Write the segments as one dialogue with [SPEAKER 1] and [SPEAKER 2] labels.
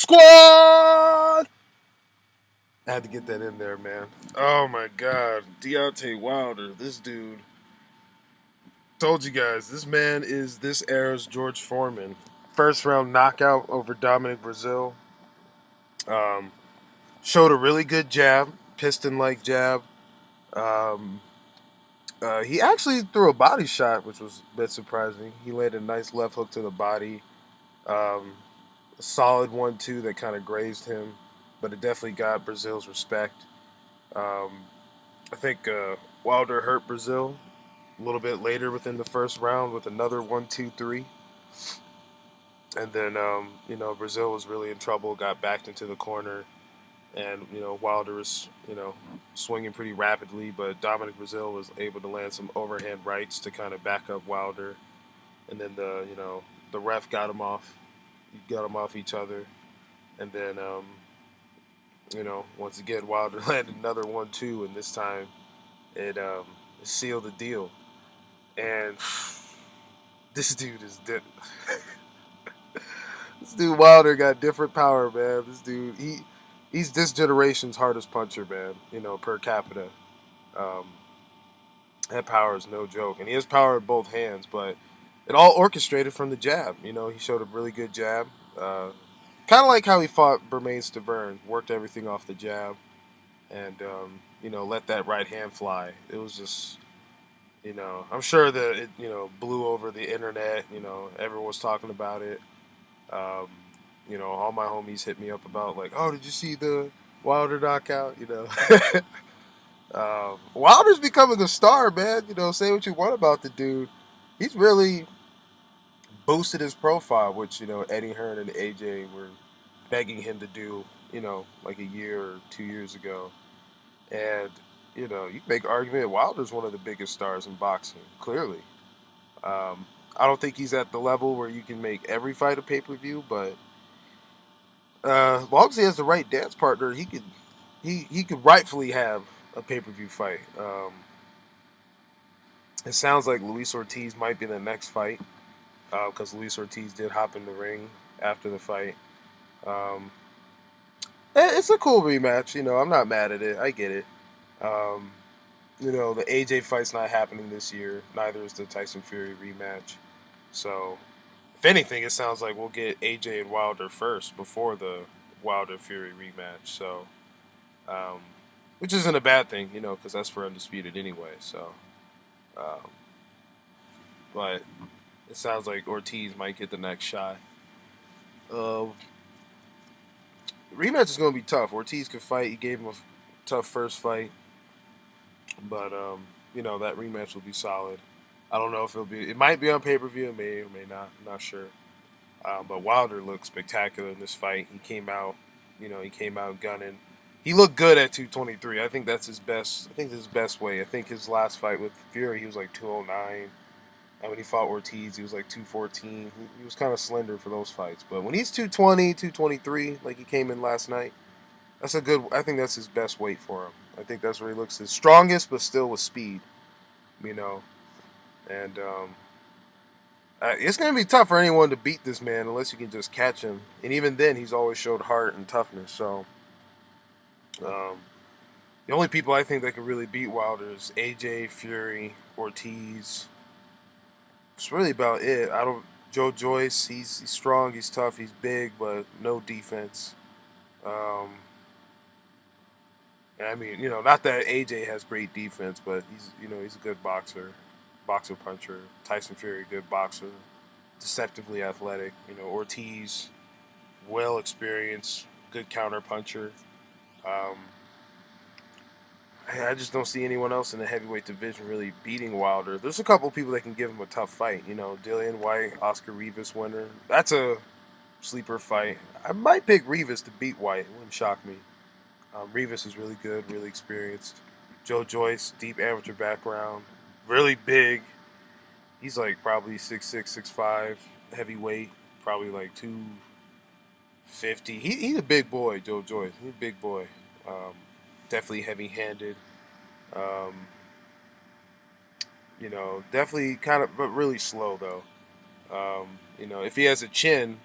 [SPEAKER 1] Squad! I had to get that in there, man. Oh my god. Deontay Wilder, this dude. Told you guys, this man is this era's George Foreman. First round knockout over Dominic Breazeale. Um, Showed a really good jab, piston like jab. Um, he actually threw a body shot, which was a bit surprising. He landed a nice left hook to the body. Um, a solid 1-2 that kind of grazed him, but it definitely got Brazil's respect. Um, I think Wilder hurt Breazeale a little bit later within the first round with another 1-2-3. And then, Breazeale was really in trouble, got backed into the corner. And, Wilder was, swinging pretty rapidly, but Dominic Breazeale was able to land some overhand rights to kind of back up Wilder. And then the ref got him off. Got them off each other. And then, once again, Wilder landed another 1-2, and this time it sealed the deal. And this dude is dead. This dude Wilder got different power, man. This dude, he's this generation's hardest puncher, man. Per capita, um, that power is no joke, and he has power in both hands. But it all orchestrated from the jab. He showed a really good jab. Kind of like how he fought Bermain Stavern, worked everything off the jab, and let that right hand fly. It was just, I'm sure that it, blew over the internet. Everyone was talking about it. Um, all my homies hit me up about like, oh, did you see the Wilder knockout? Wilder's becoming a star, man. Say what you want about the dude. He's really boosted his profile, which Eddie Hearn and AJ were begging him to do. Like a year or 2 years ago, and you can make an argument Wilder's one of the biggest stars in boxing. Clearly, I don't think he's at the level where you can make every fight a pay per view, but as long as he has the right dance partner, he could rightfully have a pay per view fight. It sounds like Luis Ortiz might be the next fight because Luis Ortiz did hop in the ring after the fight. Um, it's a cool rematch. I'm not mad at it. I get it. Um, the AJ fight's not happening this year. Neither is the Tyson Fury rematch. So, if anything, it sounds like we'll get AJ and Wilder first before the Wilder Fury rematch. So, um, which isn't a bad thing, because that's for undisputed anyway. So, um, but it sounds like Ortiz might get the next shot. The rematch is going to be tough. Ortiz could fight. He gave him a tough first fight, but that rematch will be solid. I don't know if it'll be. It might be on pay per view. It may or may not. I'm not sure. But Wilder looked spectacular in this fight. He came out gunning. He looked good at 223. I think that's his best. I think this is his best weight. I think his last fight with Fury, he was like 209. And when he fought Ortiz, he was like 214. He was kind of slender for those fights. But when he's 220, 223, like he came in last night, that's a good. I think that's his best weight for him. I think that's where he looks his strongest, but still with speed. You know, and it's going to be tough for anyone to beat this man unless you can just catch him. And even then, he's always showed heart and toughness. So um, the only people I think that can really beat Wilder is AJ, Fury, Ortiz. It's really about it. I don't. Joe Joyce, he's strong, he's tough, he's big, but no defense. Um, I mean, not that AJ has great defense, but he's a good boxer puncher. Tyson Fury, good boxer, deceptively athletic. Ortiz, well experienced, good counter puncher. Um, I just don't see anyone else in the heavyweight division really beating Wilder. There's a couple people that can give him a tough fight. Dillian White, Oscar Rivas winner. That's a sleeper fight. I might pick Rivas to beat White. It wouldn't shock me. Rivas is really good, really experienced. Joe Joyce, deep amateur background, really big. He's like probably 6'6", 6'5", heavyweight, probably like 250. He's a big boy, Joe Joyce. He's a big boy. Um, Definitely heavy-handed. Um, definitely kind of, but really slow though. If he has a chin,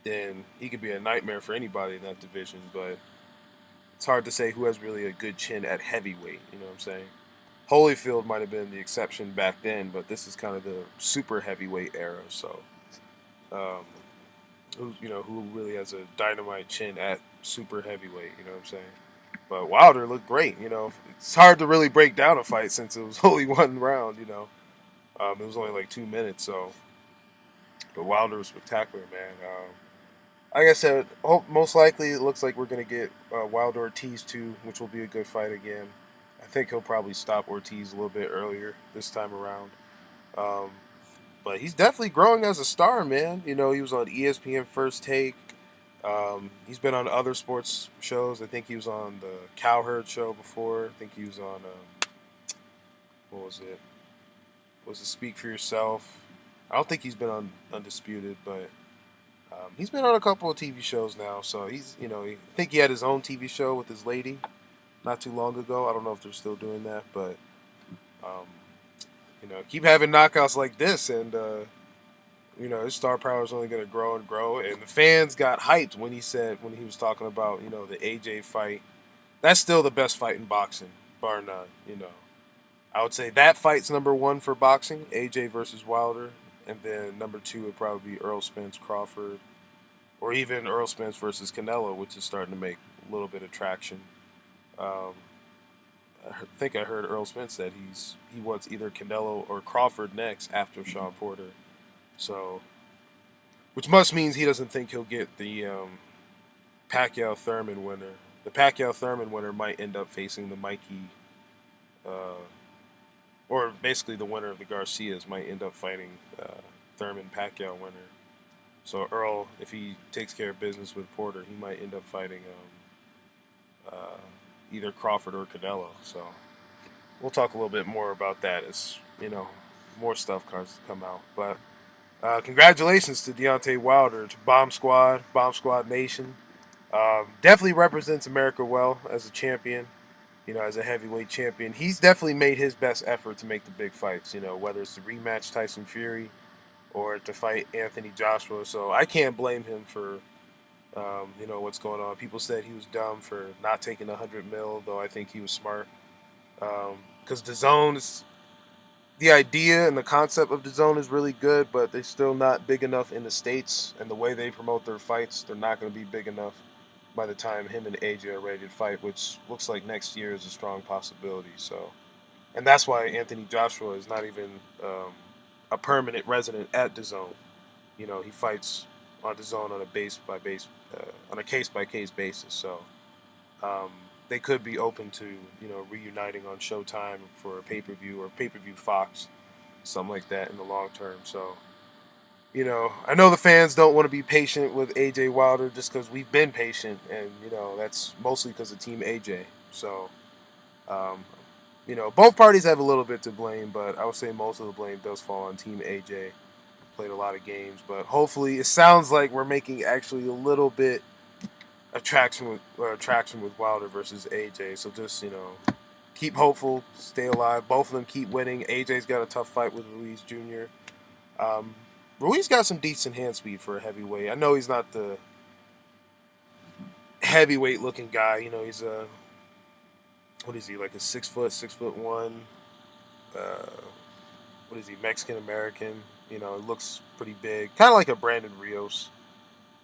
[SPEAKER 1] then he could be a nightmare for anybody in that division. But it's hard to say who has really a good chin at heavyweight. You know what I'm saying? Holyfield might have been the exception back then, but this is kind of the super heavyweight era. So, um, who really has a dynamite chin at super heavyweight? You know what I'm saying? But Wilder looked great. It's hard to really break down a fight since it was only one round. It was only like 2 minutes. So, but Wilder was spectacular, man. Like I said, most likely it looks like we're gonna get Wilder Ortiz too, which will be a good fight again. I think he'll probably stop Ortiz a little bit earlier this time around. Um, but he's definitely growing as a star, man. He was on ESPN First Take. He's been on other sports shows. I think he was on the Cowherd show before. I think he was on what was it? Was it Speak for Yourself? I don't think he's been on Undisputed, but he's been on a couple of TV shows now. So I think he had his own TV show with his lady not too long ago. I don't know if they're still doing that, but um, keep having knockouts like this, and his star power is only going to grow and grow. And the fans got hyped when he was talking about the AJ fight. That's still the best fight in boxing, bar none. I would say that fight's number one for boxing, AJ versus Wilder, and then number two would probably be Earl Spence Crawford, or even Earl Spence versus Canelo, which is starting to make a little bit of traction. Um, think I heard Earl Spence said he wants either Canelo or Crawford next after Sean Porter. So, which must means he doesn't think he'll get the Pacquiao Thurman winner. The Pacquiao Thurman winner might end up facing the Mikey, uh, or basically the winner of the Garcias might end up fighting Thurman Pacquiao winner. So Earl, if he takes care of business with Porter, he might end up fighting either Crawford or Canelo. So we'll talk a little bit more about that as more stuff come out. But congratulations to Deontay Wilder, to Bomb Squad Nation. Definitely represents America well as a champion. As a heavyweight champion, he's definitely made his best effort to make the big fights. Whether it's to rematch Tyson Fury or to fight Anthony Joshua. So I can't blame him for what's going on. People said he was dumb for not taking 100 mil, though I think he was smart. Because the zone is the idea and the concept of the zone is really good, but they're still not big enough in the states. And the way they promote their fights, they're not going to be big enough by the time him and AJ are ready to fight, which looks like next year is a strong possibility. So, and that's why Anthony Joshua is not even a permanent resident at the zone. He fights on the zone on a on a case by case basis. So um, they could be open to reuniting on Showtime for a pay-per-view or pay-per-view Fox, something like that in the long term. So I know the fans don't want to be patient with AJ Wilder just because we've been patient, and that's mostly because of Team AJ. So um, both parties have a little bit to blame, but I would say most of the blame does fall on Team AJ. Played a lot of games, but hopefully it sounds like we're making actually a little bit attraction with Wilder versus AJ. So just keep hopeful, stay alive. Both of them keep winning. AJ's got a tough fight with Ruiz Jr. Um, Ruiz got some decent hand speed for a heavyweight. I know he's not the heavyweight looking guy. He's a what is he, like a 6 foot 1? Uh, what is he, Mexican American? It looks pretty big, kind of like a Brandon Rios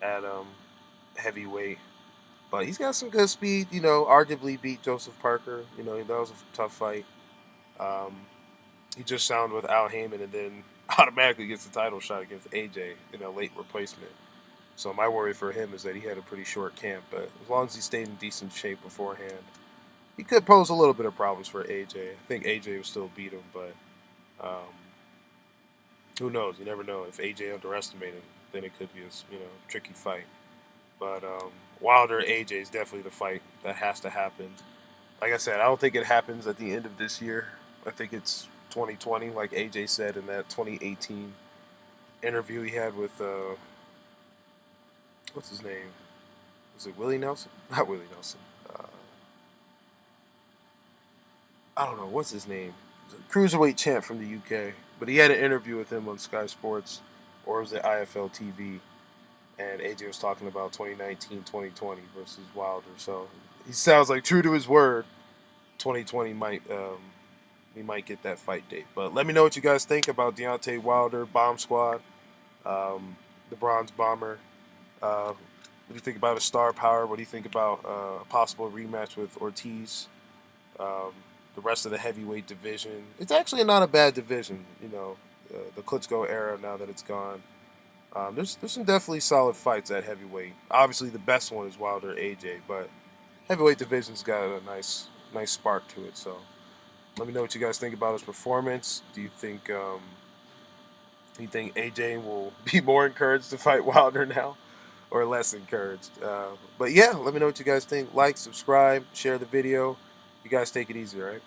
[SPEAKER 1] at heavyweight. But he's got some good speed. Arguably beat Joseph Parker. That was a tough fight. Um, he just signed with Al Heyman and then automatically gets the title shot against AJ in a late replacement. So my worry for him is that he had a pretty short camp. But as long as he stayed in decent shape beforehand, he could pose a little bit of problems for AJ. I think AJ would still beat him, but um, who knows? You never know. If AJ underestimated him, then it could be a tricky fight. But Wilder AJ is definitely the fight that has to happen. Like I said, I don't think it happens at the end of this year. I think it's 2020, like AJ said in that 2018 interview he had with what's his name? Was it Willie Nelson? Not Willie Nelson. I don't know what's his name. Cruiserweight champ from the UK, but he had an interview with him on Sky Sports, or was it IFL TV? and AJ was talking about 2019, 2020 versus Wilder. So he sounds like true to his word. 2020 might we might get that fight date. But let me know what you guys think about Deontay Wilder, Bomb Squad, the Bronze Bomber. What do you think about his star power? What do you think about a possible rematch with Ortiz? Um, the rest of the heavyweight division. It's actually not a bad division. The Klitschko era now that it's gone. There's some definitely solid fights at heavyweight. Obviously, the best one is Wilder AJ, but heavyweight division's got a nice spark to it. So let me know what you guys think about his performance. Do you think AJ will be more encouraged to fight Wilder now, or less encouraged? But yeah, let me know what you guys think. Like, subscribe, share the video. You guys take it easy, all right?